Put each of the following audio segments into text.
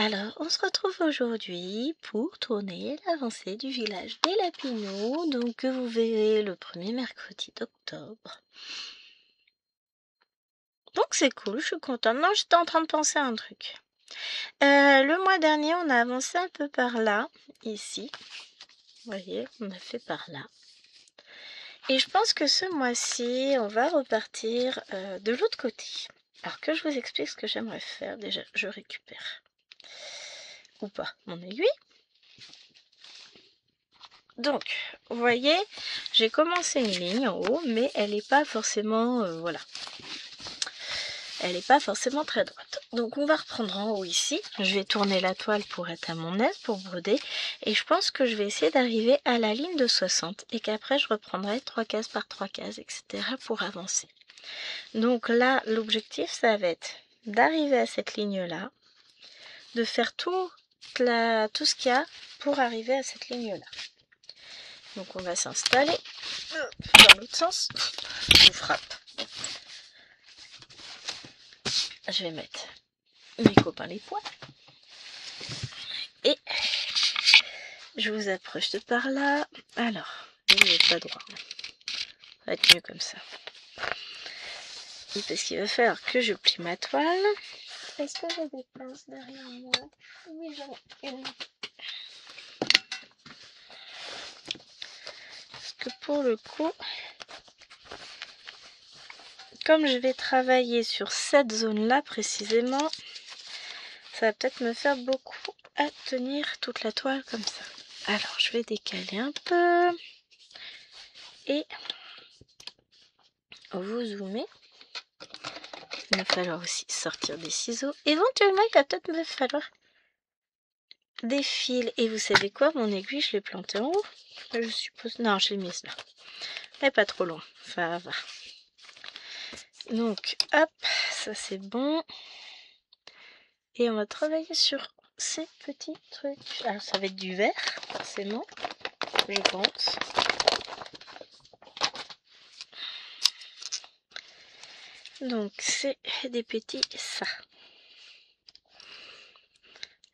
Alors, on se retrouve aujourd'hui pour tourner l'avancée du village des Lapinots, donc que vous verrez le premier mercredi d'octobre. Donc c'est cool, je suis contente. Non, j'étais en train de penser à un truc. Le mois dernier, on a avancé un peu par là, ici. Vous voyez, on a fait par là. Et je pense que ce mois-ci, on va repartir de l'autre côté. Alors que je vous explique ce que j'aimerais faire. Déjà, je récupère. Ou pas, mon aiguille. Donc, vous voyez, j'ai commencé une ligne en haut, mais elle n'est pas forcément, voilà. Elle n'est pas forcément très droite. Donc, on va reprendre en haut ici. Je vais tourner la toile pour être à mon aise, pour broder. Et je pense que je vais essayer d'arriver à la ligne de 60. Et qu'après, je reprendrai 3 cases par 3 cases, etc. pour avancer. Donc là, l'objectif, ça va être d'arriver à cette ligne-là, de faire tout ce qu'il y a pour arriver à cette ligne-là. Donc on va s'installer dans l'autre sens. Je vous frappe. Je vais mettre mes copains les poings. Et je vous approche de par là. Alors, vous n'êtes pas droit. Ça va être mieux comme ça. Et parce qu'il va falloir que je plie ma toile. Est-ce que j'ai des pinces derrière moi? Oui, j'en ai une. Parce que pour le coup, comme je vais travailler sur cette zone-là précisément, ça va peut-être me faire beaucoup à tenir toute la toile comme ça. Alors, je vais décaler un peu. Et vous zoomez. Il va falloir aussi sortir des ciseaux. Éventuellement, il va peut-être me falloir des fils. Et vous savez quoi? Mon aiguille, je l'ai plantée en haut. Je suppose. Non, je l'ai mise là. Elle n'est pas trop loin. Ça va. Donc, hop, ça c'est bon. Et on va travailler sur ces petits trucs. Alors, ça va être du vert, forcément, je pense. Donc, c'est des petits ça.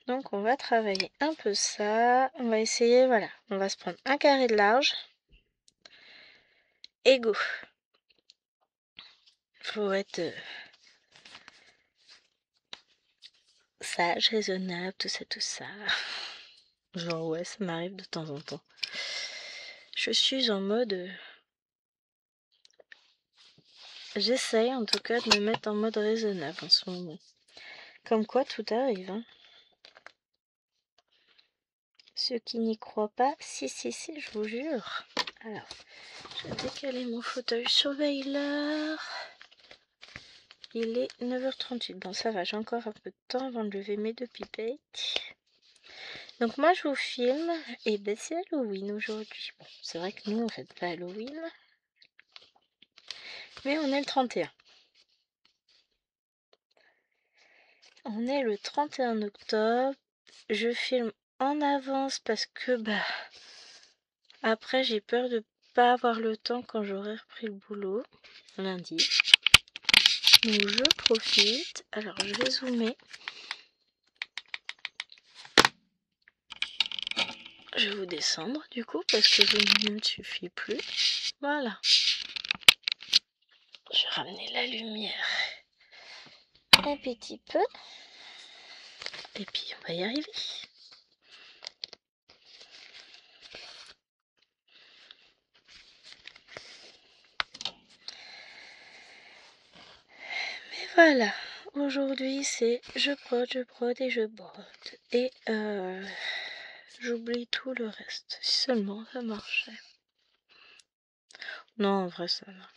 Donc, on va travailler un peu ça. On va essayer, voilà. On va se prendre un carré de large. Et go. Faut être sage, raisonnable, tout ça. Genre, ouais, ça m'arrive de temps en temps. Je suis en mode... J'essaye en tout cas de me mettre en mode raisonnable en ce moment. Comme quoi, tout arrive, hein. Ceux qui n'y croient pas, si, je vous jure. Alors, je vais décaler mon fauteuil surveiller. Il est 9h38. Bon, ça va, j'ai encore un peu de temps avant de lever mes 2 pipettes. Donc, moi, je vous filme. Et ben, c'est Halloween aujourd'hui. Bon, c'est vrai que nous, on fête pas Halloween. Mais on est le 31. On est le 31 octobre. Je filme en avance parce que, bah, après, j'ai peur de pas avoir le temps quand j'aurai repris le boulot lundi. Donc je profite. Alors je vais zoomer. Je vais vous descendre du coup parce que zoomer ne me suffit plus. Voilà. Je vais ramener la lumière un petit peu. Et puis on va y arriver. Mais voilà. Aujourd'hui c'est je brode et je brode. Et j'oublie tout le reste. Si seulement ça marchait. Non, en vrai ça va.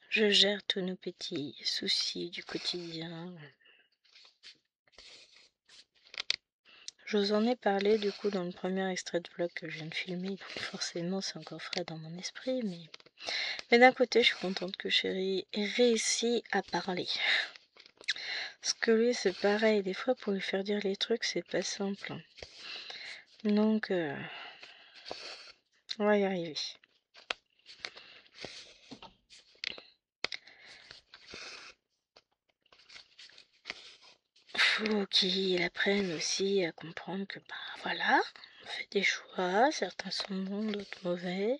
Je gère tous nos petits soucis du quotidien. Je vous en ai parlé du coup dans le premier extrait de vlog que je viens de filmer, donc forcément c'est encore frais dans mon esprit, mais d'un côté je suis contente que Chéri ait réussi à parler. Parce que lui c'est pareil, des fois pour lui faire dire les trucs c'est pas simple. Donc on va y arriver. faut qu'il apprenne aussi à comprendre que, bah voilà, on fait des choix, certains sont bons, d'autres mauvais,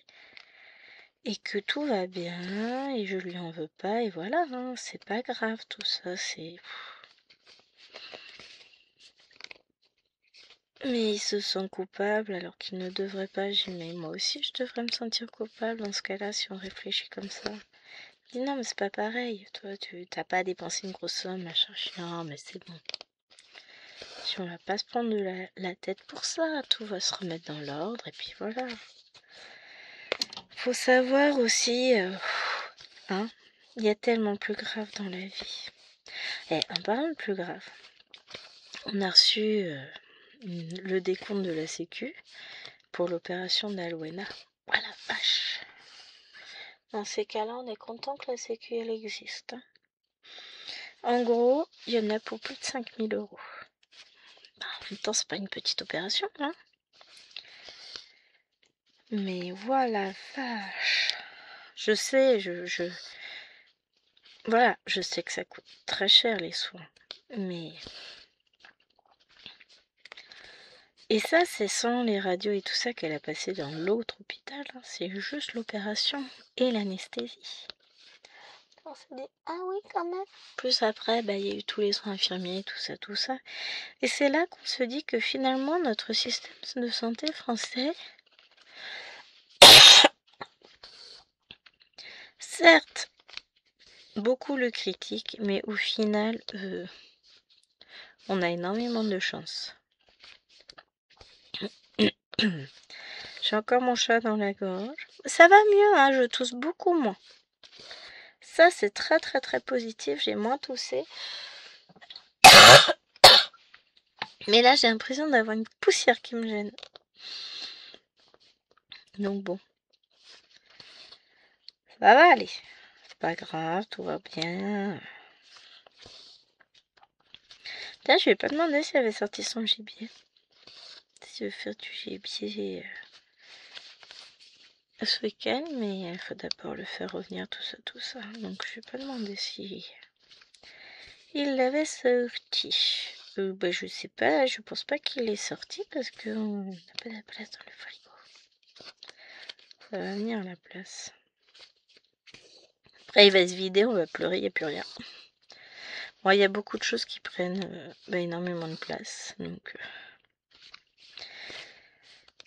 et que tout va bien, et je lui en veux pas, et voilà, hein, c'est pas grave tout ça, c'est... Mais il se sent coupable alors qu'il ne devrait pas. J'ai dit, mais moi aussi je devrais me sentir coupable dans ce cas-là si on réfléchit comme ça. Il dit non mais c'est pas pareil, toi tu t'as pas dépensé une grosse somme, machin. Je dis non mais c'est bon. Si on va pas se prendre de la tête pour ça, tout va se remettre dans l'ordre et puis voilà. Faut savoir aussi, hein, il y a tellement plus grave dans la vie. Et en parlant de plus grave, on a reçu le décompte de la Sécu pour l'opération d'Alwena. Voilà, vache. Dans ces cas-là, on est content que la Sécu elle existe. Hein. En gros, il y en a pour plus de 5000 euros. Bah, en même temps, c'est pas une petite opération, hein. Mais voilà, vache. Je sais, voilà, je sais que ça coûte très cher les soins. Mais... Et ça, c'est sans les radios et tout ça qu'elle a passé dans l'autre hôpital. Hein. C'est juste l'opération et l'anesthésie. On s'est dit, ah oui, quand même. Plus après, bah, il y a eu tous les soins infirmiers, tout ça, tout ça. Et c'est là qu'on se dit que finalement, notre système de santé français, certes, beaucoup le critiquent, mais au final, on a énormément de chance. J'ai encore mon chat dans la gorge. Ça va mieux, hein, je tousse beaucoup moins. Ça, c'est très très très positif, j'ai moins toussé. Mais là, j'ai l'impression d'avoir une poussière qui me gêne. Donc bon. Ça va aller. C'est pas grave, tout va bien. Là, je lui ai pas demandé si elle avait sorti son gibier. Si elle veut faire du gibier ce week-end, mais il faut d'abord le faire revenir, tout ça. Donc, je lui ai pas demandé si il l'avait sorti. Bah, je sais pas, je pense pas qu'il l'ait sorti parce qu'on n'a pas de place dans le frigo. Ça va venir la place. Après, il va se vider, on va pleurer, il n'y a plus rien. Bon, il y a beaucoup de choses qui prennent énormément de place. Donc,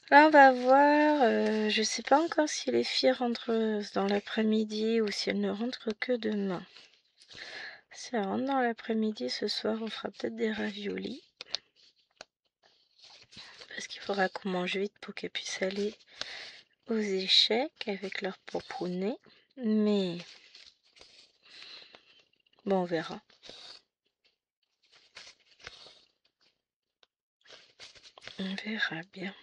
là, on va voir. Je sais pas encore si les filles rentrent dans l'après-midi ou si elles ne rentrent que demain. Si elles rentrent dans l'après-midi, ce soir, on fera peut-être des raviolis. Parce qu'il faudra qu'on mange vite pour qu'elles puissent aller aux échecs avec leur pomponnet. Mais bon, on verra. On verra bien.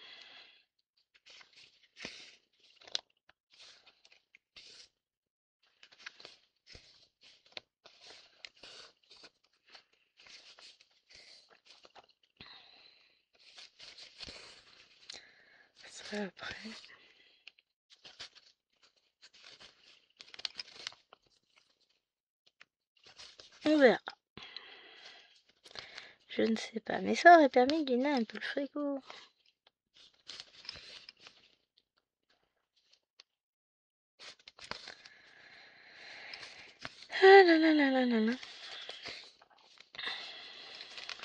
Ça après. On verra. Je ne sais pas. Mais ça aurait permis de liner un peu le frigo. Ah là là là là là là.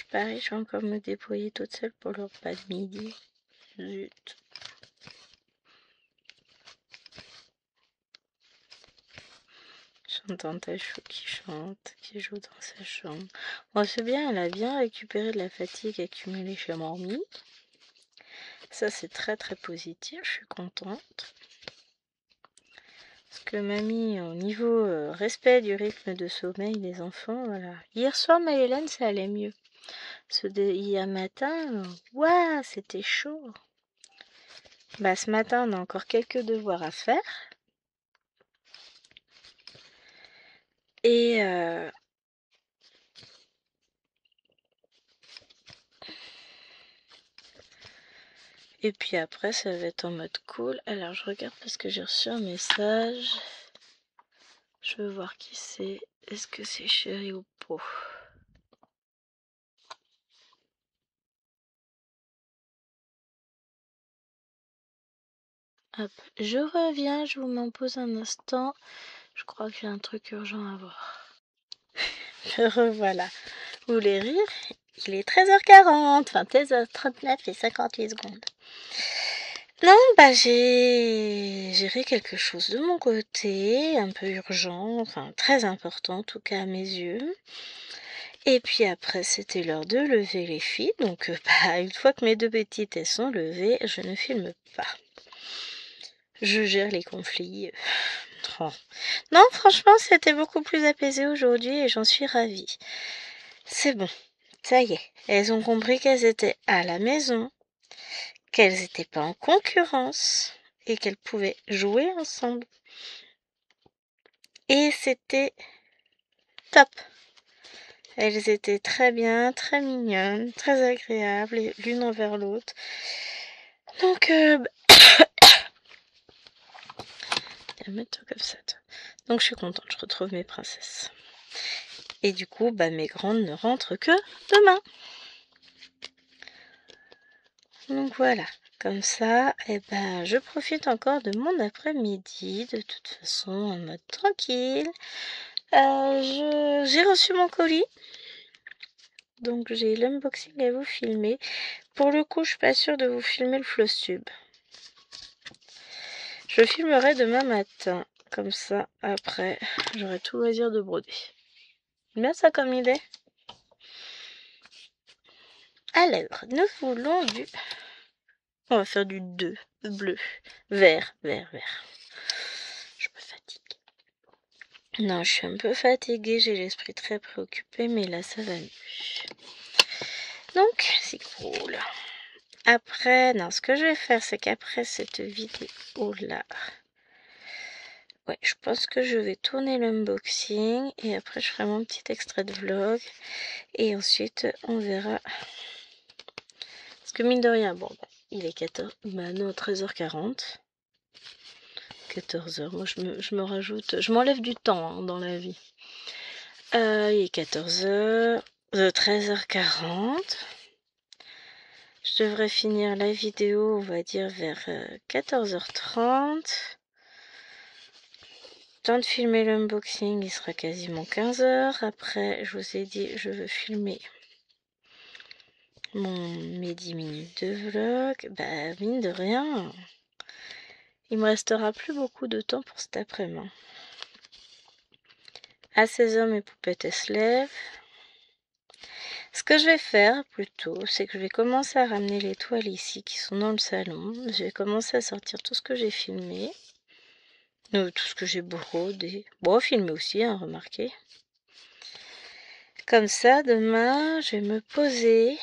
Pareil, je vais encore me débrouiller toute seule pour le repas de midi. Zut. J'entends Tachou qui chante, qui joue dans sa chambre. Bon, c'est bien, elle a bien récupéré de la fatigue accumulée chez Mamie. Ça, c'est très très positif, je suis contente. Parce que mamie, au niveau respect du rythme de sommeil des enfants, voilà. Hier soir, Maëlène, ça allait mieux. Hier matin, waouh, c'était chaud. Bah, ce matin, on a encore quelques devoirs à faire. Et et puis après, ça va être en mode cool. Alors, je regarde parce que j'ai reçu un message. Je veux voir qui c'est. Est-ce que c'est Chéri ou Po? Hop, je reviens, je vous m'en pose un instant. Je crois que j'ai un truc urgent à voir. Me revoilà. Vous voulez rire? Il est 13h40, enfin 13h39 et 58 secondes. Non, bah j'ai géré quelque chose de mon côté, un peu urgent, enfin très important en tout cas à mes yeux. Et puis après, c'était l'heure de lever les filles, donc une fois que mes deux petites elles sont levées, je ne filme pas. Je gère les conflits. Oh. Non, franchement, c'était beaucoup plus apaisé aujourd'hui et j'en suis ravie. C'est bon, ça y est, elles ont compris qu'elles étaient à la maison, qu'elles n'étaient pas en concurrence et qu'elles pouvaient jouer ensemble. Et c'était top. Elles étaient très bien, très mignonnes, très agréables, l'une envers l'autre. Donc, mettre comme ça. Donc, je suis contente, je retrouve mes princesses. Et du coup, mes grandes ne rentrent que demain. Donc voilà, comme ça, je profite encore de mon après-midi, de toute façon, en mode tranquille. J'ai reçu mon colis, donc j'ai l'unboxing à vous filmer. Pour le coup, je suis pas sûre de vous filmer le floss tube. Je le filmerai demain matin, comme ça, après, j'aurai tout loisir de broder. Bien ça comme idée. Alors, nous voulons du... On va faire du 2, bleu, vert, vert, vert. Je me fatigue. Non, je suis un peu fatiguée, j'ai l'esprit très préoccupé, mais là, ça va mieux. Donc, c'est cool. Après, non, ce que je vais faire, c'est qu'après cette vidéo-là, ouais, je pense que je vais tourner l'unboxing, et après, je ferai mon petit extrait de vlog, et ensuite, on verra. Parce que mine de rien, bon, il est 14, non, 13h40. 14h, moi je me rajoute, je m'enlève du temps dans la vie. Il est 14h, 13h40. Je devrais finir la vidéo, on va dire vers 14h30. Temps de filmer l'unboxing, il sera quasiment 15h. Après, je vous ai dit, je veux filmer mes 10 minutes de vlog. Mine de rien, il me restera plus beaucoup de temps pour cet après-midi. À 16h, mes poupettes elles se lèvent. Ce que je vais faire plutôt, c'est que je vais commencer à ramener les toiles ici qui sont dans le salon. Je vais commencer à sortir tout ce que j'ai filmé. Tout ce que j'ai brodé. Bon, filmé aussi, hein, remarquez. Comme ça, demain, je vais me poser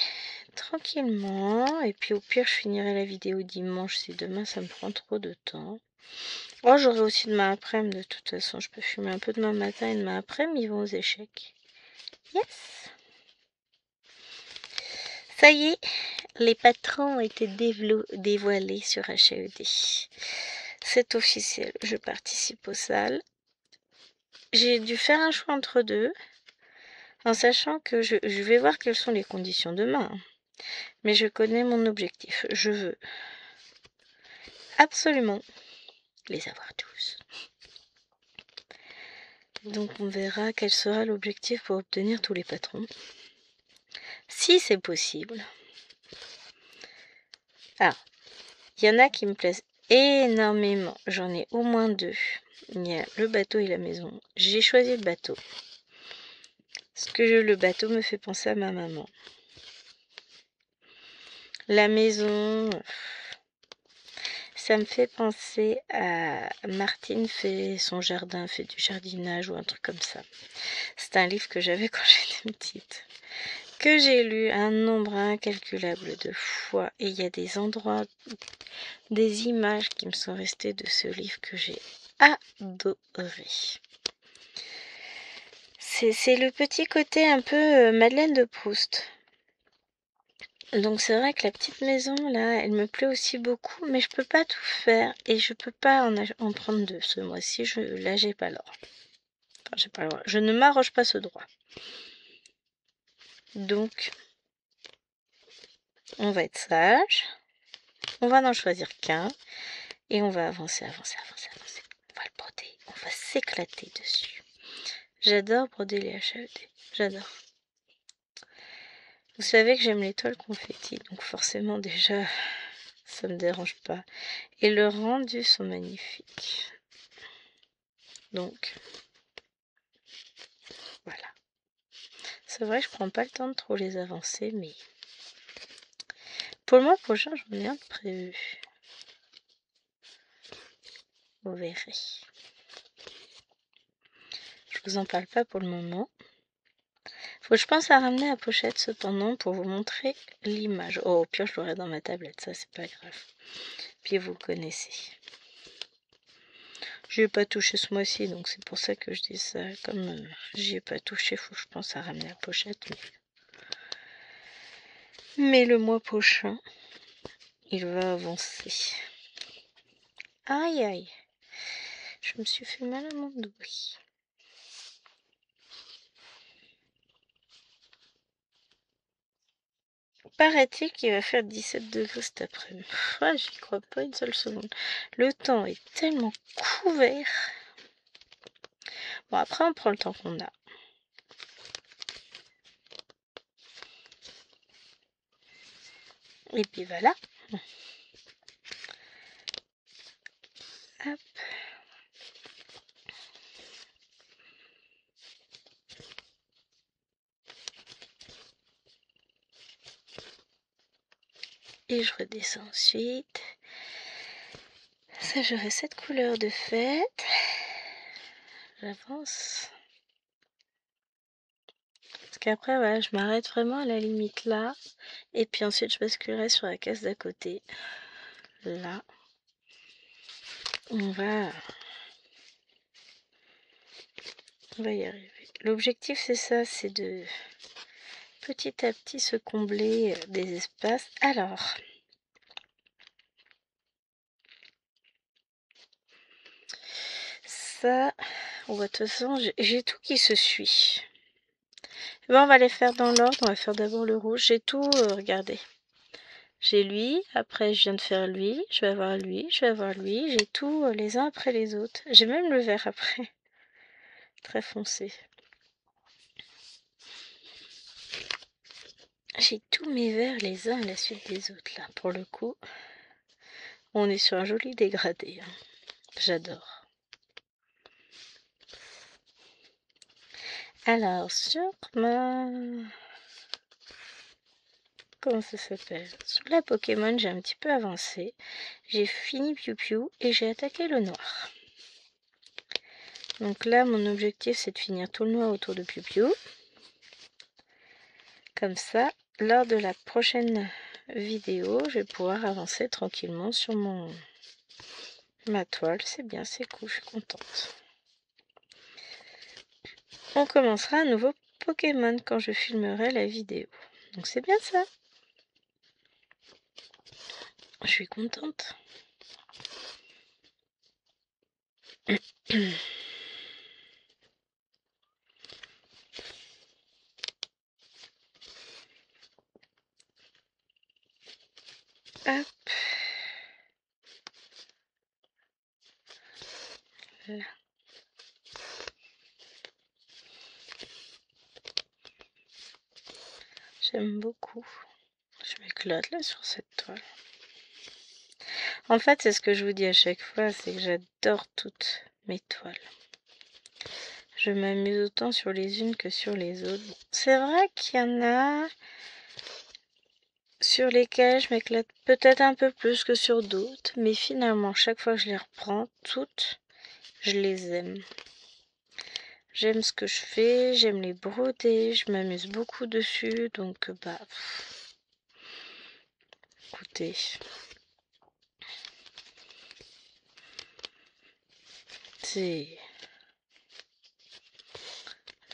tranquillement. Et puis au pire, je finirai la vidéo dimanche si demain ça me prend trop de temps. Oh, j'aurai aussi demain après-midi de toute façon. Je peux filmer un peu demain matin et demain après-midi, ils vont aux échecs. Yes! Ça y est, les patrons ont été dévoilés sur HED. C'est officiel, je participe aux salles. J'ai dû faire un choix entre deux, en sachant que je vais voir quelles sont les conditions demain. Mais je connais mon objectif. Je veux absolument les avoir tous. Donc on verra quel sera l'objectif pour obtenir tous les patrons. Si c'est possible. Alors, il y en a qui me plaisent énormément. J'en ai au moins 2. Il y a le bateau et la maison. J'ai choisi le bateau. Parce que le bateau me fait penser à ma maman. La maison, ça me fait penser à Martine fait son jardin, fait du jardinage ou un truc comme ça. C'est un livre que j'avais quand j'étais petite. Que j'ai lu un nombre incalculable de fois. Et il y a des endroits, des images qui me sont restées de ce livre que j'ai adoré. C'est le petit côté un peu Madeleine de Proust. Donc c'est vrai que la petite maison là, elle me plaît aussi beaucoup, mais je peux pas tout faire et je peux pas en prendre 2 ce mois-ci. Là j'ai pas l'ordre. Enfin, j'ai pas le droit. Je ne m'arroge pas ce droit. Donc on va être sage. On va n'en choisir qu'un. Et on va avancer, avancer, avancer, avancer. On va le broder, on va s'éclater dessus. J'adore broder les HAED, j'adore. Vous savez que j'aime les toiles confetti, donc forcément déjà, ça me dérange pas. Et le rendu sont magnifiques. Donc, voilà. C'est vrai que je prends pas le temps de trop les avancer, mais pour le mois prochain, j'en ai un de prévu. Vous verrez. Je vous en parle pas pour le moment. Faut que je pense à ramener la pochette cependant pour vous montrer l'image. Oh, au pire, je l'aurai dans ma tablette, ça c'est pas grave. Puis vous le connaissez. J'y ai pas touché ce mois-ci, donc c'est pour ça que je dis ça. Comme j'y ai pas touché, faut que je pense à ramener la pochette. Mais le mois prochain, il va avancer. Aïe aïe. Je me suis fait mal à mon dos. Paraît-il qu'il va faire 17 degrés cet après-midi. Ah, j'y crois pas une seule seconde. Le temps est tellement couvert. Bon, après, on prend le temps qu'on a. Et puis voilà. Hop. Et je redescends ensuite. Ça, j'aurai cette couleur de fête. J'avance. Parce qu'après, voilà, je m'arrête vraiment à la limite là. Et puis ensuite, je basculerai sur la case d'à côté. Là. On va y arriver. L'objectif, c'est ça, c'est de petit à petit se combler des espaces. Alors, ça, de toute façon, j'ai tout qui se suit. Bon, on va les faire dans l'ordre. On va faire d'abord le rouge. J'ai tout, regardez. J'ai lui, après je viens de faire lui, je vais avoir lui, je vais avoir lui. J'ai tout les uns après les autres. J'ai même le vert après. Très foncé. J'ai tous mes verts les uns à la suite des autres là. Pour le coup, on est sur un joli dégradé. Hein. J'adore. Alors, sur ma... Comment ça s'appelle? Sur la Pokémon, j'ai un petit peu avancé. J'ai fini Piu Piu et j'ai attaqué le noir. Donc là, mon objectif, c'est de finir tout le noir autour de Piu Piu. Comme ça, lors de la prochaine vidéo, je vais pouvoir avancer tranquillement sur ma toile. C'est bien, c'est cool, je suis contente. On commencera un nouveau Pokémon quand je filmerai la vidéo. Donc c'est bien ça. Je suis contente. Hop. Là. J'aime beaucoup. Je m'éclate là sur cette toile. En fait, c'est ce que je vous dis à chaque fois, c'est que j'adore toutes mes toiles. Je m'amuse autant sur les unes que sur les autres. C'est vrai qu'il y en a sur lesquelles je m'éclate peut-être un peu plus que sur d'autres, mais finalement, chaque fois que je les reprends, toutes, je les aime. J'aime ce que je fais, j'aime les broder, je m'amuse beaucoup dessus, donc bah... Écoutez... C'est...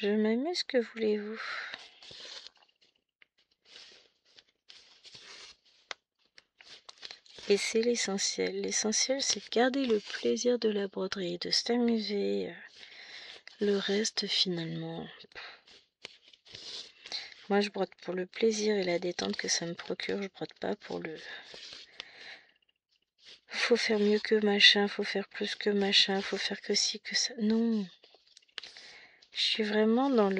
Je m'amuse, que voulez-vous? Et c'est l'essentiel. L'essentiel, c'est de garder le plaisir de la broderie, de s'amuser. Le reste, finalement... Moi, je brode pour le plaisir et la détente que ça me procure. Je brode pas pour le... faut faire mieux que machin, faut faire plus que machin, faut faire que ci, que ça. Non. Je suis vraiment dans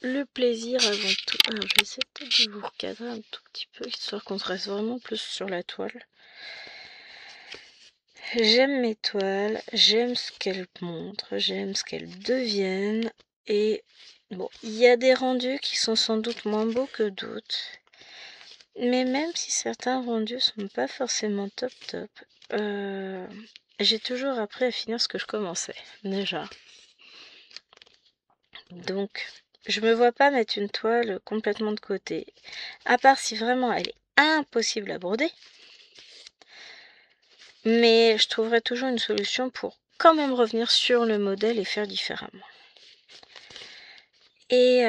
le plaisir avant tout. Alors, je vais essayer peut-être de vous recadrer un tout petit peu, histoire qu'on se reste vraiment plus sur la toile. J'aime mes toiles, j'aime ce qu'elles montrent, j'aime ce qu'elles deviennent. Et bon, il y a des rendus qui sont sans doute moins beaux que d'autres. Mais même si certains rendus sont pas forcément top, j'ai toujours appris à finir ce que je commençais, déjà. Donc, je me vois pas mettre une toile complètement de côté. À part si vraiment elle est impossible à broder. Mais je trouverai toujours une solution pour quand même revenir sur le modèle et faire différemment. Et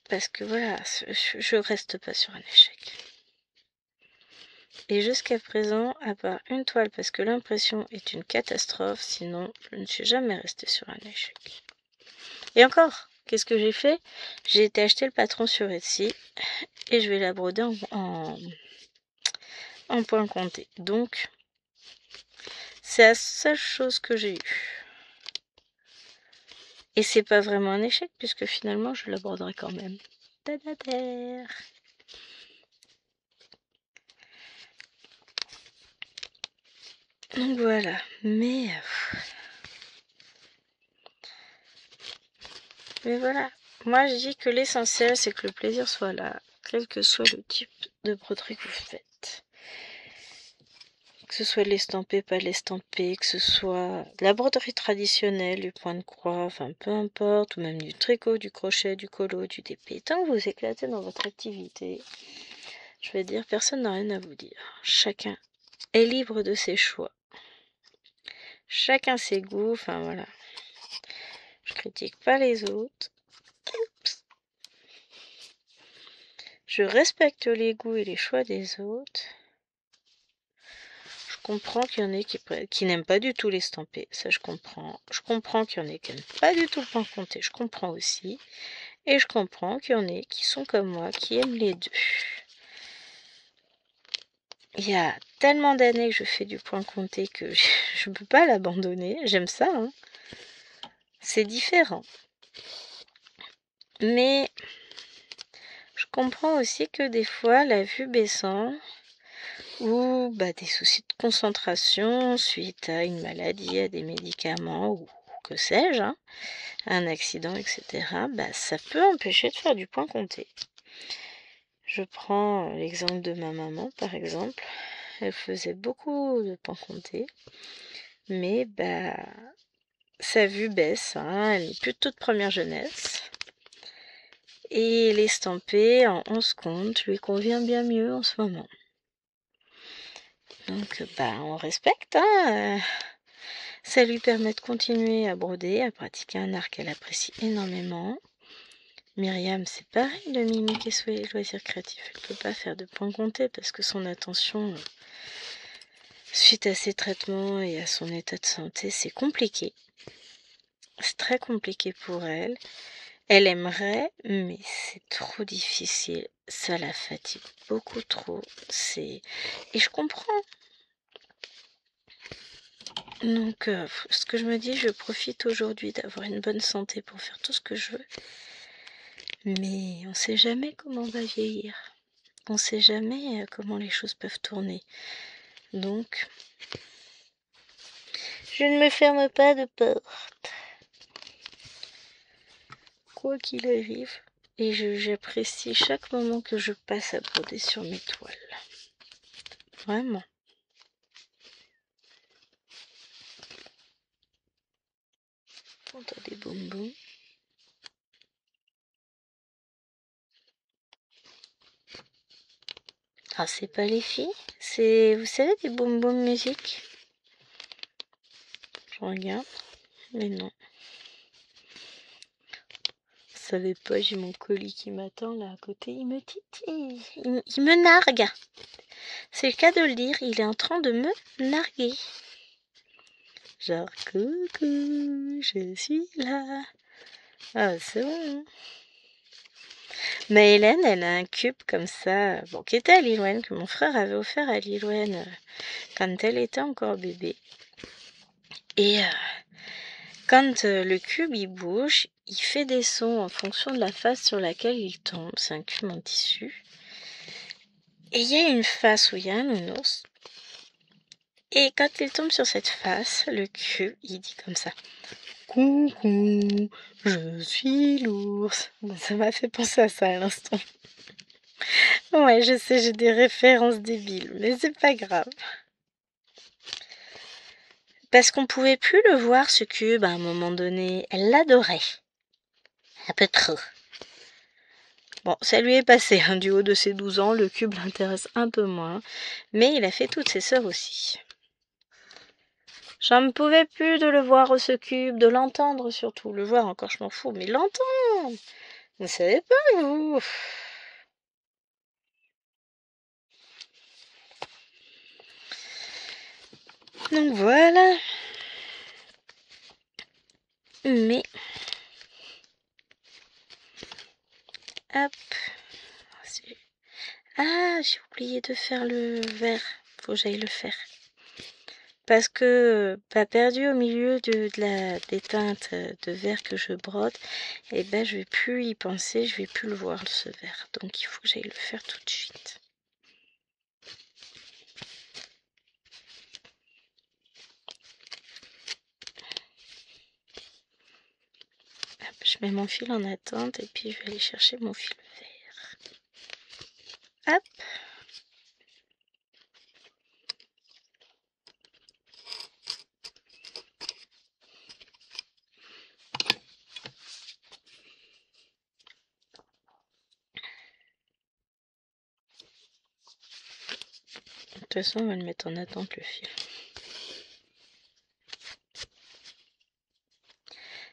parce que voilà, je reste pas sur un échec. Et jusqu'à présent, à part une toile, parce que l'impression est une catastrophe, sinon je ne suis jamais restée sur un échec. Et encore, qu'est-ce que j'ai fait? J'ai été acheter le patron sur Etsy et je vais la broder en point compté. Donc, c'est la seule chose que j'ai eue. Et c'est pas vraiment un échec, puisque finalement, je la broderai quand même. Tadadère. Donc voilà, mais voilà, moi je dis que l'essentiel c'est que le plaisir soit là, quel que soit le type de broderie que vous faites. Que ce soit de l'estampé, pas de l'estampé, que ce soit de la broderie traditionnelle, du point de croix, enfin peu importe, ou même du tricot, du crochet, du colo, du DP. Tant que vous éclatez dans votre activité, je vais dire, personne n'a rien à vous dire. Chacun est libre de ses choix. Chacun ses goûts, enfin voilà. Je critique pas les autres. Oups. Je respecte les goûts et les choix des autres. Je comprends qu'il y en ait qui n'aiment pas du tout l'estampé, ça je comprends. Je comprends qu'il y en ait qui n'aiment pas du tout le point compté, je comprends aussi. Et je comprends qu'il y en ait qui sont comme moi, qui aiment les deux. Il y a tellement d'années que je fais du point compté que je ne peux pas l'abandonner. J'aime ça, hein. C'est différent. Mais je comprends aussi que des fois, la vue baissant, ou des soucis de concentration suite à une maladie, à des médicaments, ou que sais-je, hein, un accident, etc., ça peut empêcher de faire du point compté. Je prends l'exemple de ma maman, par exemple. Elle faisait beaucoup de points comptés, mais sa vue baisse, hein, elle n'est plus de toute première jeunesse. Et l'estampé en 11 comptes lui convient bien mieux en ce moment. Donc on respecte, hein. Ça lui permet de continuer à broder, à pratiquer un art qu'elle apprécie énormément. Myriam, c'est pareil, de Mimique et ses loisirs créatifs. Elle ne peut pas faire de points comptés parce que son attention, suite à ses traitements et à son état de santé, c'est compliqué. C'est très compliqué pour elle. Elle aimerait, mais c'est trop difficile. Ça la fatigue beaucoup trop. Et je comprends. Donc, ce que je me dis, je profite aujourd'hui d'avoir une bonne santé pour faire tout ce que je veux. Mais on ne sait jamais comment on va vieillir. On ne sait jamais comment les choses peuvent tourner. Donc, je ne me ferme pas de porte. Quoi qu'il arrive. Et j'apprécie chaque moment que je passe à broder sur mes toiles. Vraiment. On a des bonbons. Ah, c'est pas les filles. C'est, vous savez, des bonbons de musique. Je regarde. Mais non. Vous savez pas, j'ai mon colis qui m'attend là à côté. Il me titille. Il me nargue. C'est le cas de le dire. Il est en train de me narguer. Genre, coucou, je suis là. Ah, c'est bon. Maëlène, elle a un cube comme ça, bon, qui était à Lilwen, que mon frère avait offert à Lilwen quand elle était encore bébé. Et quand le cube il bouge, il fait des sons en fonction de la face sur laquelle il tombe. C'est un cube en tissu. Et il y a une face où il y a un nounours. Et quand il tombe sur cette face, le cube, il dit comme ça. Coucou, je suis l'ours. Ça m'a fait penser à ça à l'instant. Ouais, je sais, j'ai des références débiles, mais c'est pas grave. Parce qu'on pouvait plus le voir, ce cube, à un moment donné. Elle l'adorait. Un peu trop. Bon, ça lui est passé, hein, du haut de ses 12 ans, le cube l'intéresse un peu moins. Mais il a fait toutes ses sœurs aussi. J'en ne pouvais plus de le voir, ce cube, de l'entendre surtout. Le voir encore, je m'en fous, mais l'entendre. Vous ne savez pas, vous. Donc voilà. Mais... Hop. Ah, j'ai oublié de faire le verre. Faut que j'aille le faire. Parce que, pas perdu au milieu des teintes de verre que je brode, et ben je vais plus y penser, je vais plus le voir, ce verre. Donc il faut que j'aille le faire tout de suite. Hop, je mets mon fil en attente et puis je vais aller chercher mon fil vert. Hop. De toute façon, on va le mettre en attente, le fil.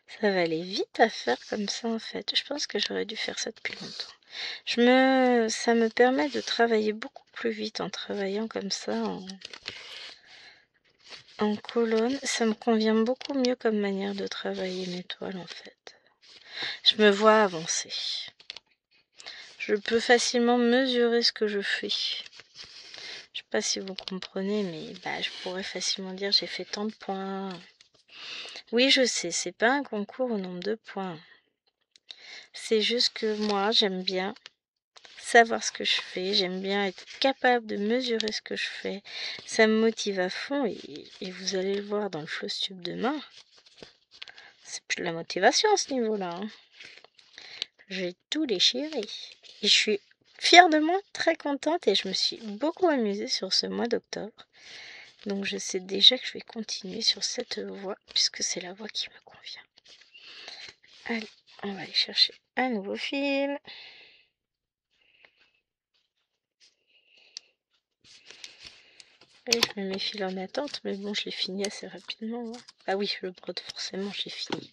Ça va aller vite à faire comme ça, en fait. Je pense que j'aurais dû faire ça depuis longtemps. Ça me permet de travailler beaucoup plus vite en travaillant comme ça, en colonne. Ça me convient beaucoup mieux comme manière de travailler mes toiles, en fait. Je me vois avancer. Je peux facilement mesurer ce que je fais. Je sais pas si vous comprenez, mais je pourrais facilement dire j'ai fait tant de points. Oui, je sais, c'est pas un concours au nombre de points. C'est juste que moi, j'aime bien savoir ce que je fais, j'aime bien être capable de mesurer ce que je fais. Ça me motive à fond et vous allez le voir dans le Flowstube demain. C'est plus de la motivation à ce niveau-là. Hein. J'ai tout déchiré. Et je suis fière de moi, très contente et je me suis beaucoup amusée sur ce mois d'octobre. Donc je sais déjà que je vais continuer sur cette voie puisque c'est la voie qui me convient. Allez, on va aller chercher un nouveau fil. Et je mets mes fils en attente, mais bon, je l'ai fini assez rapidement. Hein. Ah oui, le brode, forcément, j'ai fini.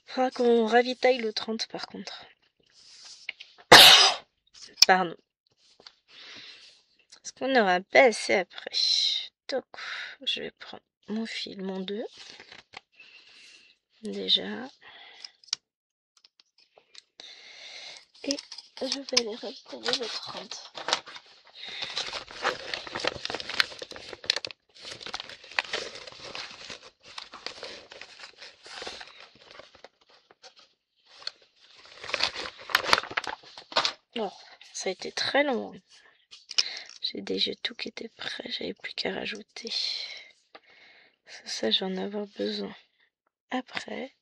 Faudra qu'on ravitaille le 30 par contre. Pardon. Parce qu'on n'aura pas assez après. Donc, je vais prendre mon fil, mon 2. Déjà. Et je vais aller ravitailler le 30. Oh, ça a été très long. J'ai déjà tout qui était prêt, j'avais plus qu'à rajouter. Ça, j'en ai avoir besoin. Après,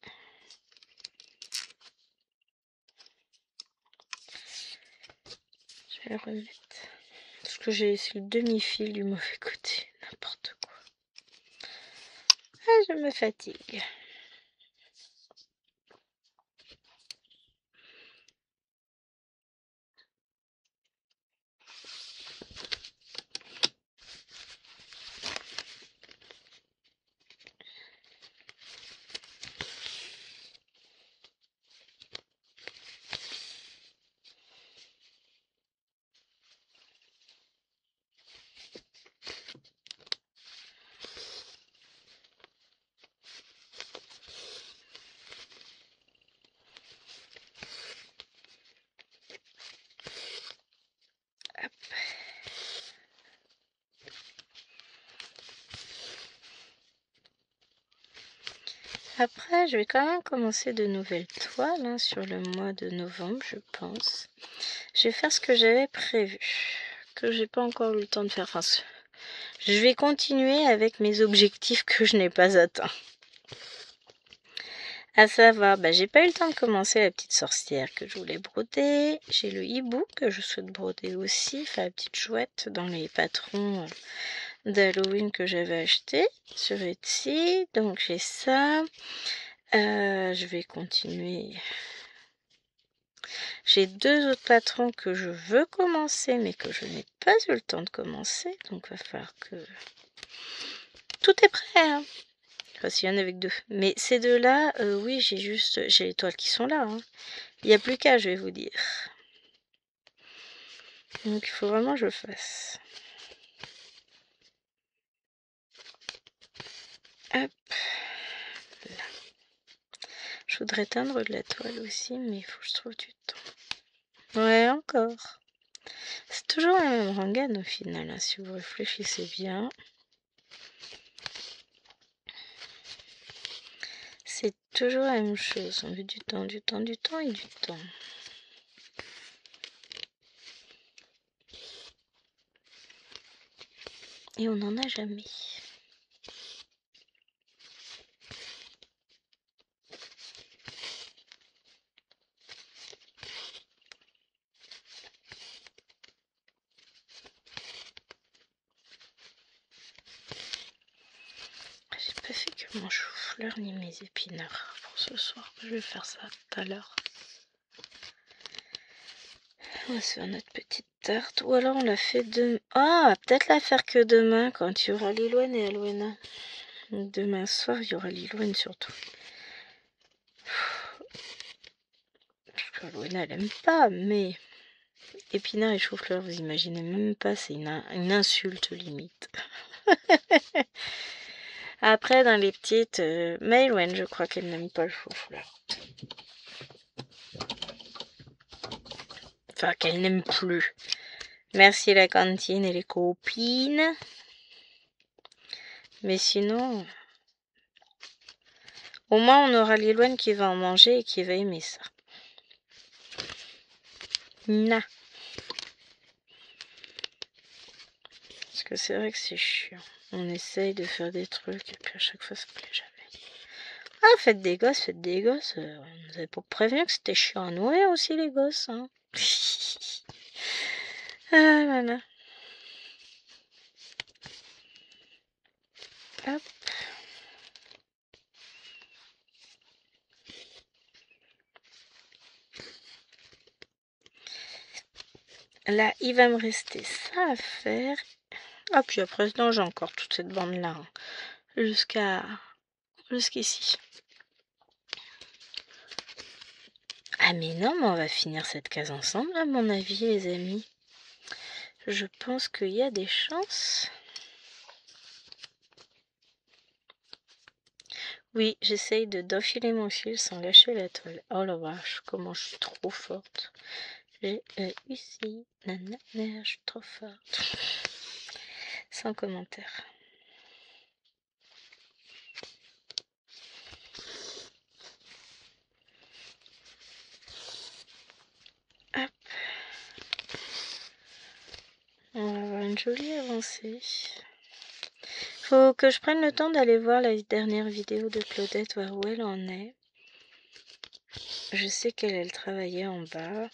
je vais le remettre. Parce que j'ai laissé le demi-fil du mauvais côté. N'importe quoi. Ah, je me fatigue. Après, je vais quand même commencer de nouvelles toiles hein, sur le mois de novembre, je pense. Je vais faire ce que j'avais prévu, que j'ai pas encore eu le temps de faire. Enfin, je vais continuer avec mes objectifs que je n'ai pas atteints. À savoir, j'ai pas eu le temps de commencer la petite sorcière que je voulais broder. J'ai le hibou que je souhaite broder aussi, enfin la petite chouette dans les patrons d'Halloween que j'avais acheté sur Etsy. Donc j'ai ça. Je vais continuer. J'ai 2 autres patrons que je veux commencer, mais que je n'ai pas eu le temps de commencer. Donc il va falloir que... Tout est prêt, hein. Enfin, s'il y en a avec 2. Mais ces 2-là, oui, j'ai les toiles qui sont là. Hein. Il n'y a plus qu'à, je vais vous dire. Donc il faut vraiment que je le fasse. Hop. Là. Je voudrais teindre de la toile aussi, mais il faut que je trouve du temps. Ouais, encore. C'est toujours la même rengaine au final, hein, si vous réfléchissez bien. C'est toujours la même chose. On veut du temps, du temps, du temps et du temps. Et on n'en a jamais. J'ai pas fait que mon chou-fleur ni mes épinards pour ce soir. Je vais faire ça tout à l'heure. On va se faire notre petite tarte. Ou alors on la fait demain. Ah, on va peut-être la faire que demain quand il y aura Liloine et Alwena. Demain soir, il y aura Liloine surtout. Parce qu'Alwena, elle aime pas, mais... Épinards et chou-fleur, vous imaginez même pas, c'est une insulte limite. Après, dans les petites... Maïwen, je crois qu'elle n'aime pas le chou-fleur. Enfin, qu'elle n'aime plus. Merci la cantine et les copines. Mais sinon... Au moins, on aura Liloine qui va en manger et qui va aimer ça. Na. Parce que c'est vrai que c'est chiant. On essaye de faire des trucs et puis à chaque fois, ça plaît jamais. Ah, faites des gosses, faites des gosses. Vous avez pas prévenu que c'était chiant à nourrir aussi, les gosses. Hein. Ah là là. Hop. Là, il va me rester ça à faire. Ah, puis après, non, j'ai encore toute cette bande-là. Hein. Jusqu'ici. Ah, mais non, mais on va finir cette case ensemble, à mon avis, les amis. Je pense qu'il y a des chances. Oui, j'essaye d'enfiler mon fil sans lâcher la toile. Oh la vache, comment je suis trop forte. J'ai réussi. Nanana, je suis trop forte. Sans commentaire. Hop. On va avoir une jolie avancée. Faut que je prenne le temps d'aller voir la dernière vidéo de Claudette, voir où elle en est. Je sais qu'elle travaillait en bas.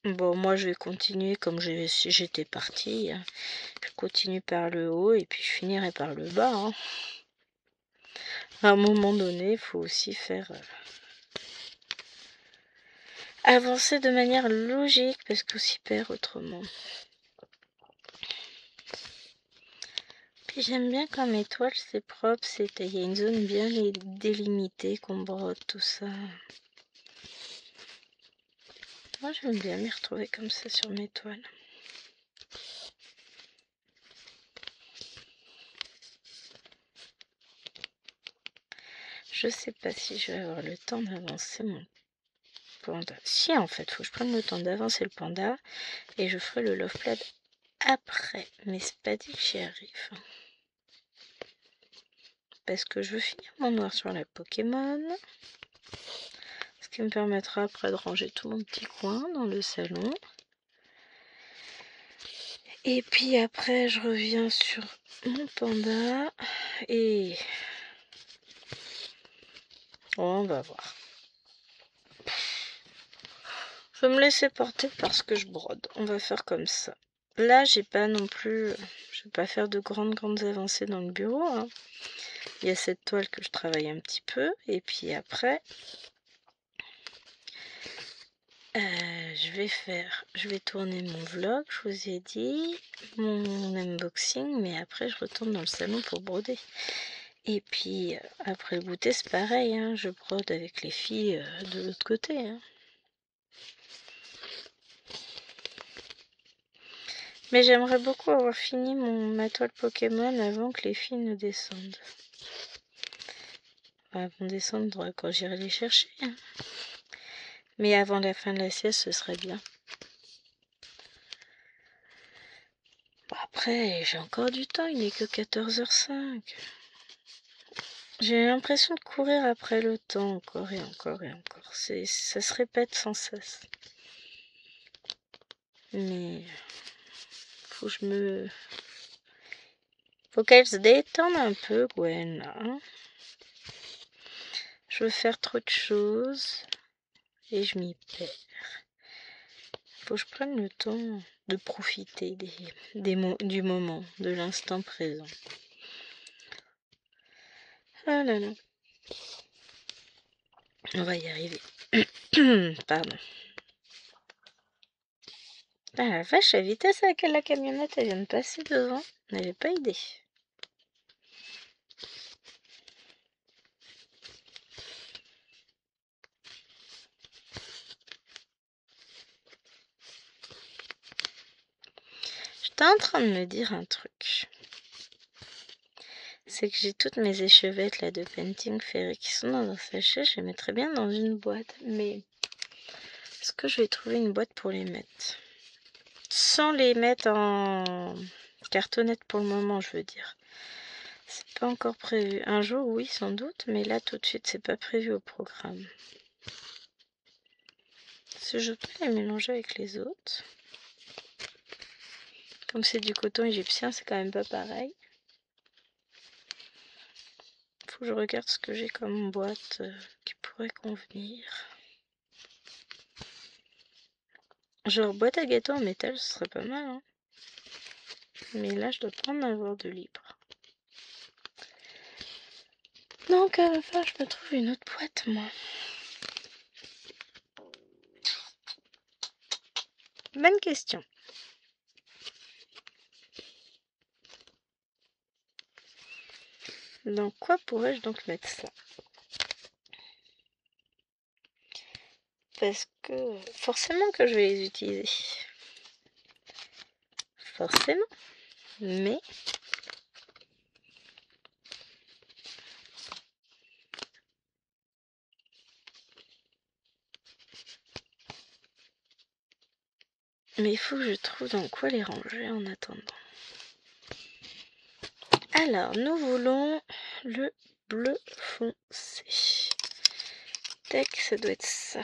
Bon, moi je vais continuer comme j'étais partie. Hein. Je continue par le haut et puis je finirai par le bas. Hein. À un moment donné, il faut aussi faire avancer de manière logique parce qu'on s'y perd autrement. Puis j'aime bien quand mes toiles c'est propre, il y a une zone bien délimitée, qu'on brode tout ça. Moi j'aime bien m'y retrouver comme ça sur mes toiles. Je sais pas si je vais avoir le temps d'avancer mon panda. Si en fait, faut que je prenne le temps d'avancer le panda et je ferai le love plaid après. Mais c'est pas dit que j'y arrive. parce que je veux finir mon noir sur la Pokémon. Ce qui me permettra après de ranger tout mon petit coin dans le salon. Et puis après, je reviens sur mon panda et on va voir. Je vais me laisser porter parce que je brode. On va faire comme ça. Là, j'ai pas non plus... Je vais pas faire de grandes avancées dans le bureau. Hein. Il y a cette toile que je travaille un petit peu. Et puis après... je vais tourner mon vlog, je vous ai dit, mon unboxing, mais après je retourne dans le salon pour broder. Et puis après le goûter c'est pareil, hein, je brode avec les filles de l'autre côté. Hein. Mais j'aimerais beaucoup avoir fini ma toile Pokémon avant que les filles ne descendent. Enfin, elles vont descendre quand j'irai les chercher. Hein. Mais avant la fin de la sieste, ce serait bien. Bon, après, j'ai encore du temps, il n'est que 14h05. J'ai l'impression de courir après le temps, encore et encore et encore. Ça se répète sans cesse. Mais faut qu'elle se détende un peu, Gwen. Hein, je veux faire trop de choses et je m'y perds. Faut que je prenne le temps de profiter du moment, de l'instant présent. Ah là là. On va y arriver. Pardon. Ah la vache, la vitesse à laquelle la camionnette elle vient de passer devant, on n'avait pas idée. J'étais en train de me dire un truc. C'est que j'ai toutes mes échevettes là de painting ferré qui sont dans un sachet. Je les mettrais bien dans une boîte. Mais est-ce que je vais trouver une boîte pour les mettre? Sans les mettre en cartonnette pour le moment, je veux dire. C'est pas encore prévu. Un jour, oui, sans doute. Mais là, tout de suite, c'est pas prévu au programme. Si je peux les mélanger avec les autres. Comme c'est du coton égyptien, c'est quand même pas pareil. Faut que je regarde ce que j'ai comme boîte qui pourrait convenir. Genre boîte à gâteau en métal, ce serait pas mal. Hein. Mais là, je dois pas en avoir de libre. Donc, enfin, je me trouve une autre boîte, moi. Bonne question. Dans quoi pourrais-je donc mettre ça? Parce que forcément que je vais les utiliser. Forcément. Mais il faut que je trouve dans quoi les ranger en attendant. Alors, nous voulons le bleu foncé. Tac, ça doit être ça.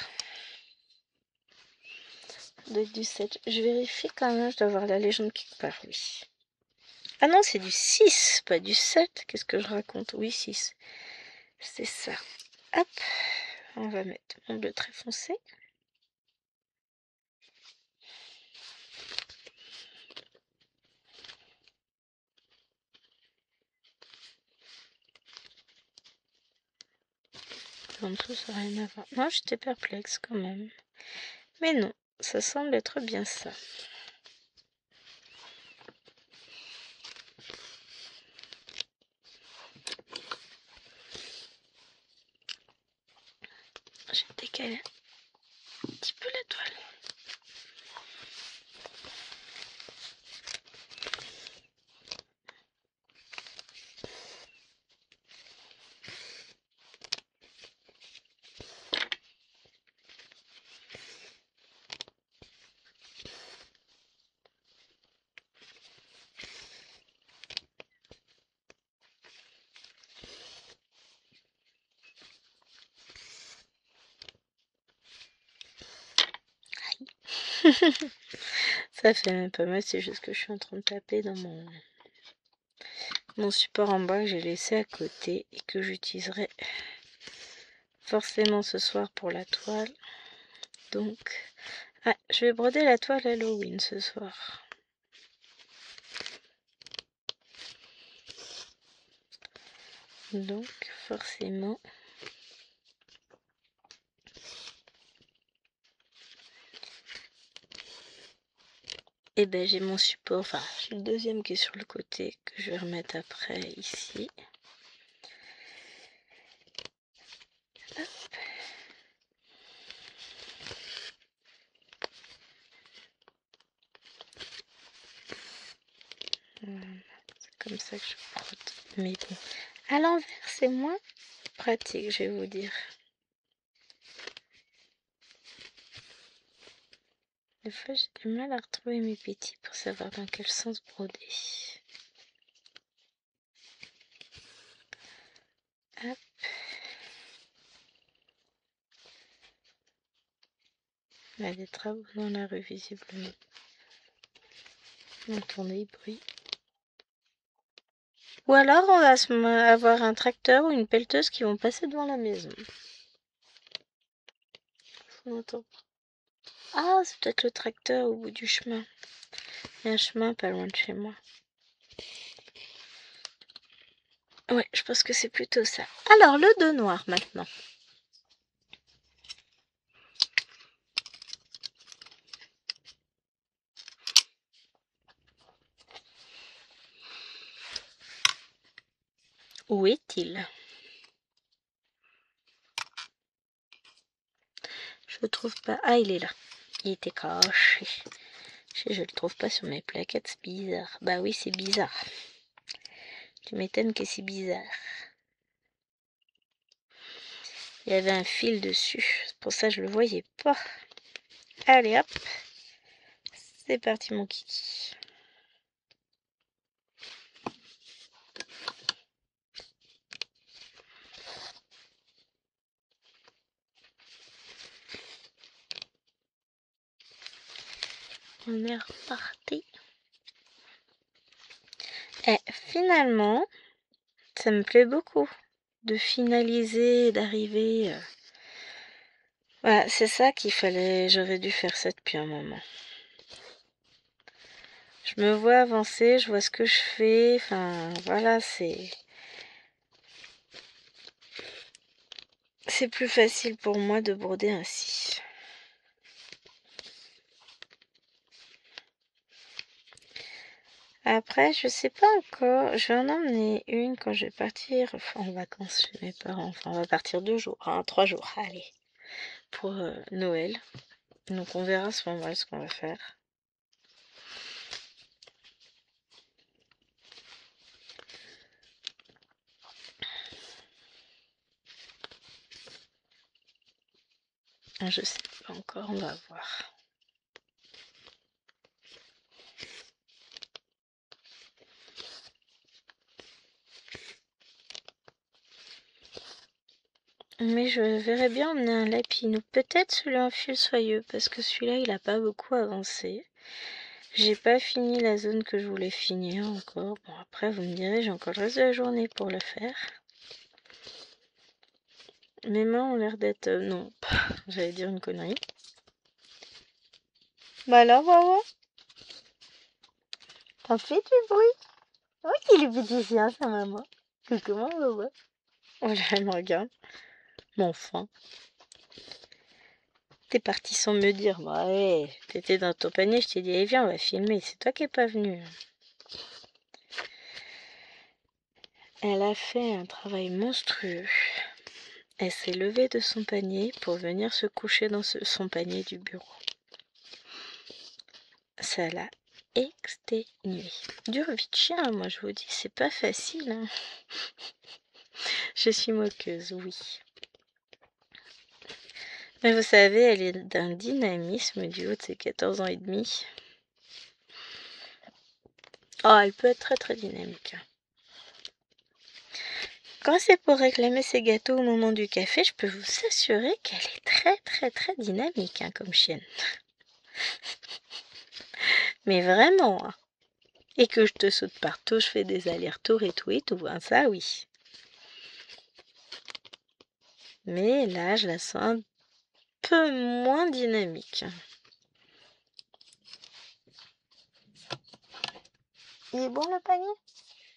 Ça doit être du 7. Je vérifie quand même, je dois avoir la légende quelque part, oui. Ah non, c'est du 6, pas du 7. Qu'est-ce que je raconte? Oui, 6. C'est ça. Hop, on va mettre mon bleu très foncé. En dessous, ça n'a rien à voir. Moi, j'étais perplexe quand même. Mais non, ça semble être bien ça. J'ai décalé un petit peu la toile. Ça fait même pas mal, c'est juste que je suis en train de taper dans mon support en bas que j'ai laissé à côté et que j'utiliserai forcément ce soir pour la toile. Donc, je vais broder la toile Halloween ce soir. Donc, forcément... Et ben j'ai mon support, enfin j'ai le deuxième qui est sur le côté que je vais remettre après ici. Hop. C'est comme ça que je frotte. Mais bon, à l'envers c'est moins pratique, je vais vous dire. Des fois j'ai du mal à retrouver mes petits pour savoir dans quel sens broder. Hop. Il y a des travaux dans la rue visiblement. Entendez le bruit. Ou alors on va avoir un tracteur ou une pelleteuse qui vont passer devant la maison. On entend. Ah, c'est peut-être le tracteur au bout du chemin. Il y a un chemin pas loin de chez moi. Ouais, je pense que c'est plutôt ça. Alors, le 2 noir maintenant. Où est-il? Je le trouve pas. Ah, il est là. Il était caché. Je le trouve pas sur mes plaquettes, c'est bizarre. Bah oui, c'est bizarre. Tu m'étonnes que c'est bizarre. Il y avait un fil dessus. C'est pour ça que je le voyais pas. Allez, hop. C'est parti, mon kiki. On est reparti. Et finalement, ça me plaît beaucoup de finaliser, d'arriver. Voilà, c'est ça qu'il fallait. J'aurais dû faire ça depuis un moment. Je me vois avancer, je vois ce que je fais. Enfin, voilà, c'est plus facile pour moi de broder ainsi. Après, je sais pas encore. Je vais en emmener une quand je vais partir en vacances chez mes parents. Enfin, on va partir 2 jours, 3 jours, allez, pour Noël. Donc, on verra à ce moment-là ce qu'on va faire. Je sais pas encore, on va voir. Mais je verrais bien emmener un lapin ou peut-être celui en fil soyeux parce que celui-là il a pas beaucoup avancé. J'ai pas fini la zone que je voulais finir encore. Bon après vous me direz j'ai encore le reste de la journée pour le faire. Mes mains ont l'air d'être... non, j'allais dire une connerie. Bah alors Wawa, t'en fais du bruit? Oui il est petit chien sa maman. Comment Wawa? Oh là elle me regarde. Mais enfin. T'es parti sans me dire. Bah ouais, t'étais dans ton panier, je t'ai dit, allez viens, on va filmer. C'est toi qui es pas venu. Elle a fait un travail monstrueux. Elle s'est levée de son panier pour venir se coucher dans son panier du bureau. Ça l'a exténué. Dur vie de chien, moi je vous dis, c'est pas facile. Hein. Je suis moqueuse, oui. Mais vous savez, elle est d'un dynamisme du haut de ses 14 ans et demi. Oh, elle peut être très très dynamique. Quand c'est pour réclamer ses gâteaux au moment du café, je peux vous assurer qu'elle est très très très dynamique comme chienne. Mais vraiment, hein. Et que je te saute partout, je fais des allers-retours et tout, hein, ça oui. Mais là, je la sens un peu moins dynamique. Il est bon le panier?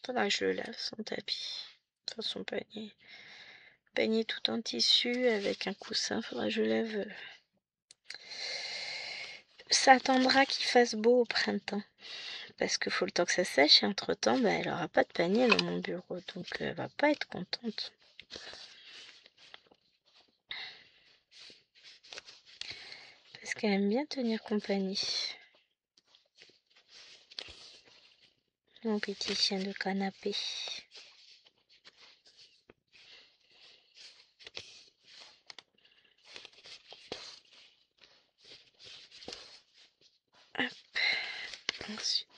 Faudra que je le lave, son tapis. Enfin, son panier. Panier tout en tissu avec un coussin, faudra que je lave. Ça attendra qu'il fasse beau au printemps. Parce qu'il faut le temps que ça sèche et entre-temps, bah, elle aura pas de panier dans mon bureau. Donc elle va pas être contente. Parce qu'elle aime bien tenir compagnie. Mon petit chien de canapé. Hop. Ensuite,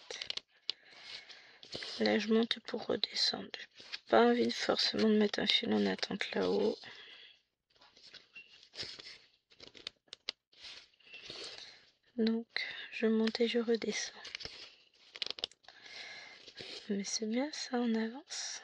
là je monte pour redescendre. J'ai pas envie forcément de mettre un fil en attente là-haut. Donc je monte et je redescends. Mais c'est bien ça, on avance.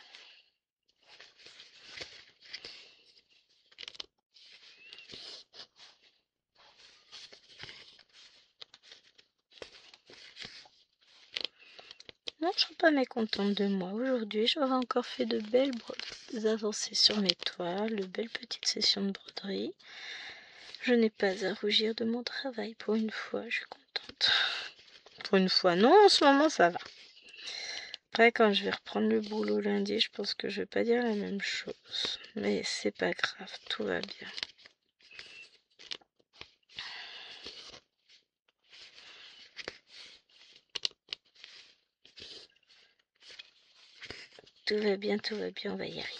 Non, je ne serais pas mécontente de moi. Aujourd'hui, j'aurais encore fait de belles avancées sur mes toiles, de belles petites sessions de broderie. Je n'ai pas à rougir de mon travail pour une fois, je suis contente. Pour une fois, non, en ce moment ça va. Après, quand je vais reprendre le boulot lundi, je pense que je vais pas dire la même chose. Mais c'est pas grave, tout va bien. Tout va bien, on va y arriver.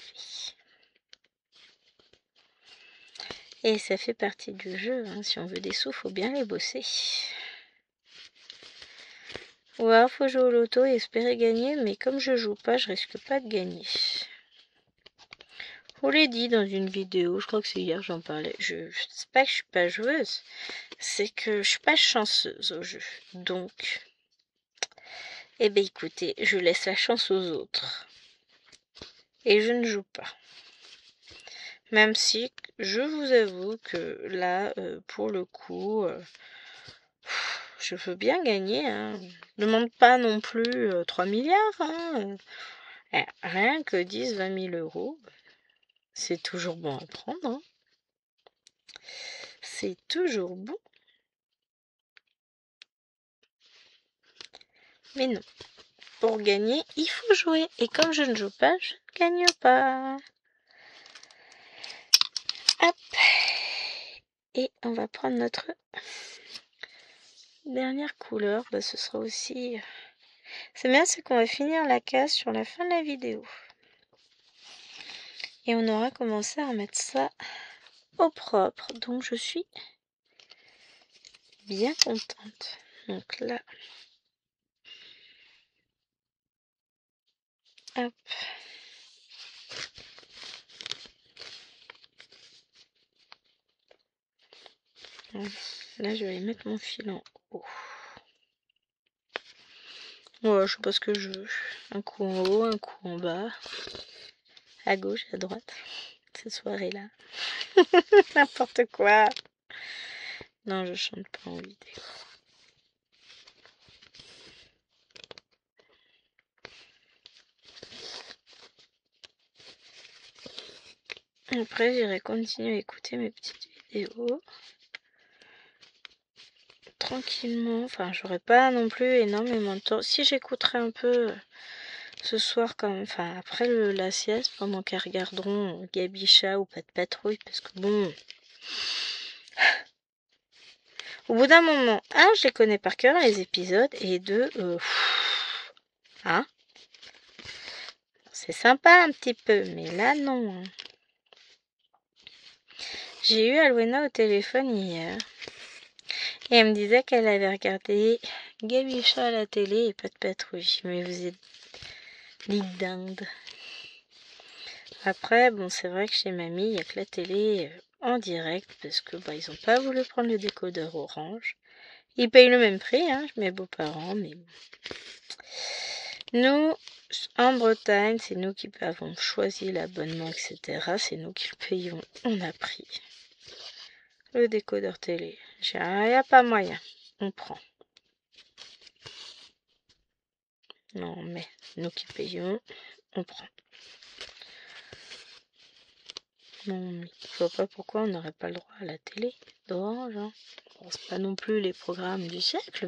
Et ça fait partie du jeu, hein. Si on veut des sous, faut bien les bosser. Ou alors faut jouer au loto et espérer gagner, mais comme je joue pas, je risque pas de gagner. On l'a dit dans une vidéo, je crois que c'est hier j'en parlais. C'est pas que je suis pas joueuse, c'est que je suis pas chanceuse au jeu. Donc, eh ben écoutez, je laisse la chance aux autres. Et je ne joue pas. Même si je vous avoue que là, pour le coup, je veux bien gagner. Hein. Je ne demande pas non plus 3 milliards. Hein. Rien que 10-20 000 euros, c'est toujours bon à prendre. Hein. C'est toujours bon. Mais non. Pour gagner, il faut jouer. Et comme je ne joue pas, je ne gagne pas. Hop. Et on va prendre notre dernière couleur. Bah, ce sera aussi... C'est bien, c'est qu'on va finir la case sur la fin de la vidéo. Et on aura commencé à remettre ça au propre. Donc je suis bien contente. Donc là... Hop. Là, je vais mettre mon fil en haut. Ouais, je sais pas ce que je veux. Un coup en haut, un coup en bas. À gauche, à droite. Cette soirée-là. N'importe quoi. Non, je chante pas en vidéo. Après, j'irai continuer à écouter mes petites vidéos. Tranquillement. Enfin, j'aurai pas non plus énormément de temps. Si j'écouterai un peu ce soir quand même. Enfin, après la sieste, pendant qu'elles regarderont Gabicha ou Pas de Patrouille. Parce que bon... Au bout d'un moment, je les connais par cœur, les épisodes. Et deux, hein? C'est sympa un petit peu, mais là, non. Hein. J'ai eu Alwena au téléphone hier. Et elle me disait qu'elle avait regardé Gabicha à la télé et Pas de Patrouille. Mais vous êtes des dindes. Après, bon, c'est vrai que chez mamie, il n'y a que la télé en direct parce que ils n'ont pas voulu prendre le décodeur orange. Ils payent le même prix, hein, mes beaux-parents, mais nous, en Bretagne, c'est nous qui avons choisi l'abonnement, etc. C'est nous qui le payons. On a pris le décodeur télé. Il n'y a pas moyen. On prend. Non, mais nous qui payons, on prend. Non, mais je vois pas pourquoi on n'aurait pas le droit à la télé d'Orange. Hein. Bon, c'est pas non plus les programmes du siècle,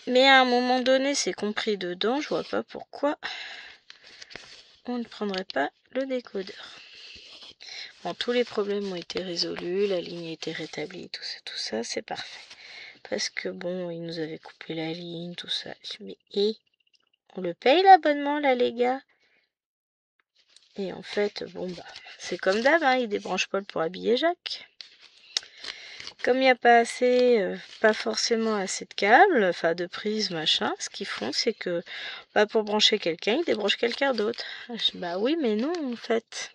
mais à un moment donné, c'est compris dedans. Je vois pas pourquoi on ne prendrait pas le décodeur. Bon, tous les problèmes ont été résolus, la ligne a été rétablie, tout ça, c'est parfait. Parce que bon, ils nous avaient coupé la ligne, tout ça. Mais on le paye l'abonnement là, les gars. Et en fait, bon bah, c'est comme d'hab, hein, ils débranchent Paul pour habiller Jacques. Comme il n'y a pas pas forcément assez de câbles, enfin de prises, machin, ce qu'ils font, c'est que pour brancher quelqu'un, ils débranchent quelqu'un d'autre. Bah oui, mais non, en fait.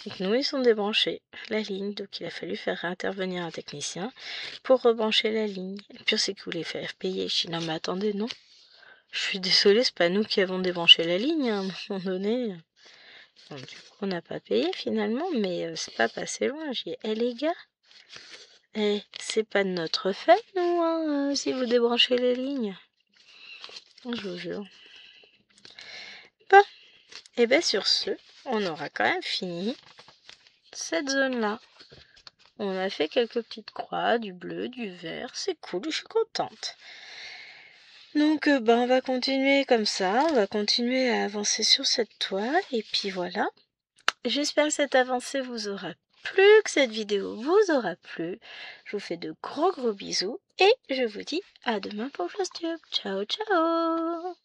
Donc nous, ils sont débranchés la ligne, donc il a fallu faire intervenir un technicien pour rebrancher la ligne. Le pire, c'est qu'ils voulaient faire payer. Je dis non, mais attendez, non. Je suis désolée, c'est pas nous qui avons débranché la ligne, hein, à un moment donné. Donc, du coup, on n'a pas payé finalement, mais c'est pas passé loin. J'ai dit, les gars, c'est pas de notre fait, nous, hein, si vous débranchez les lignes. Je vous jure. Bon, et bien sur ce, on aura quand même fini cette zone-là. On a fait quelques petites croix, du bleu, du vert, c'est cool, je suis contente. Donc on va continuer comme ça, on va continuer à avancer sur cette toile, et puis voilà. J'espère que cette avancée vous aura plu, que cette vidéo vous aura plu. Je vous fais de gros bisous, et je vous dis à demain pour FlossTube. Ciao, ciao!